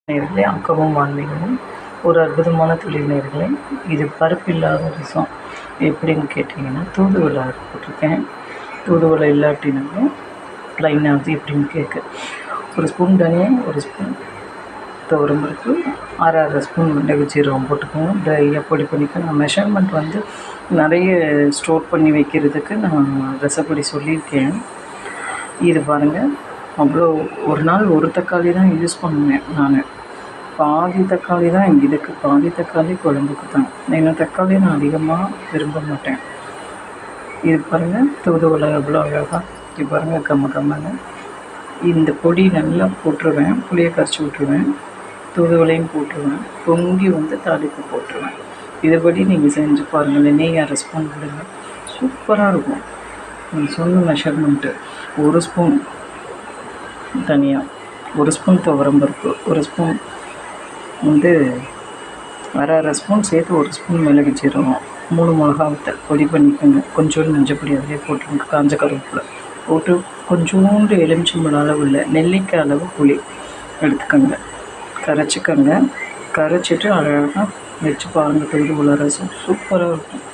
நேயர்களே, ஆக்கமும் ஆன்மீகமும் ஒரு அற்புதமான தொழில் நேயர்களே. இது பருப்பில்லாத ரசம் எப்படின்னு கேட்டிங்கன்னா, தூதுவளை போட்டிருக்கேன். தூதுவளை இல்லாட்டினாலும் ப்ளைனாக எப்படின்னு கேட்க, ஒரு ஸ்பூன் தனியா, ஒரு ஸ்பூன் துவரம்பருப்பு, அரை ஸ்பூன் மிளகு சீரகம் போட்டுக்கோங்க. ட்ரையாக பொடி பண்ணிக்க. நான் மெஷர்மெண்ட் வந்து நிறைய ஸ்டோர் பண்ணி வைக்கிறதுக்கு நான் ரெசிபி சொல்லியிருக்கேன். இது பாருங்கள், அவ்வளோ ஒரு நாள் ஒரு தக்காளி தான் யூஸ் பண்ணுவேன் நான். பாதி தக்காளி தான் இதுக்கு, பாதி தக்காளி குழம்புக்கு தான். ஏன்னா தக்காளி நான் அதிகமாக விரும்ப மாட்டேன். இது பாருங்கள், தூதுவளை எவ்வளோ அழகாக இது பாருங்கள், கம்மன்னு. இந்த பொடி நல்லா போட்டுருவேன், புளியை கரைச்சி விட்ருவேன், தூதுவளையும் போட்டுருவேன், பொங்கி வந்து தாளிப்பு போட்டுருவேன். இதுபடி நீங்கள் செஞ்சு பாருங்கள். நெய் அரை ஸ்பூன் விடுங்க, சூப்பராக இருக்கும். நான் சொன்ன மெஷர்மெண்ட்டு, ஒரு ஸ்பூன் தனியாக, ஒரு ஸ்பூன் துவரம்பருப்பு, ஒரு ஸ்பூன் வந்து அரை ஸ்பூன் சேர்த்து ஒரு ஸ்பூன் மிளகு சீரகம், 3 மிளகாவத்தல் பொடி பண்ணிக்கோங்க. கொஞ்சோண்டு மஞ்சப்பொடி அதிலே போட்டுருங்க. காஞ்ச கருவேப்பிலை போட்டு கொஞ்சோண்டு எலுமிச்சம்பழம் அளவு இல்லை, நெல்லிக்காய் அளவு புளி எடுத்துக்கோங்க, கரைச்சிக்கோங்க. கரைச்சிட்டு அழகாக வச்சு பாருங்கள். தூதுவளை ரசம் சூப்பராக இருக்கும்.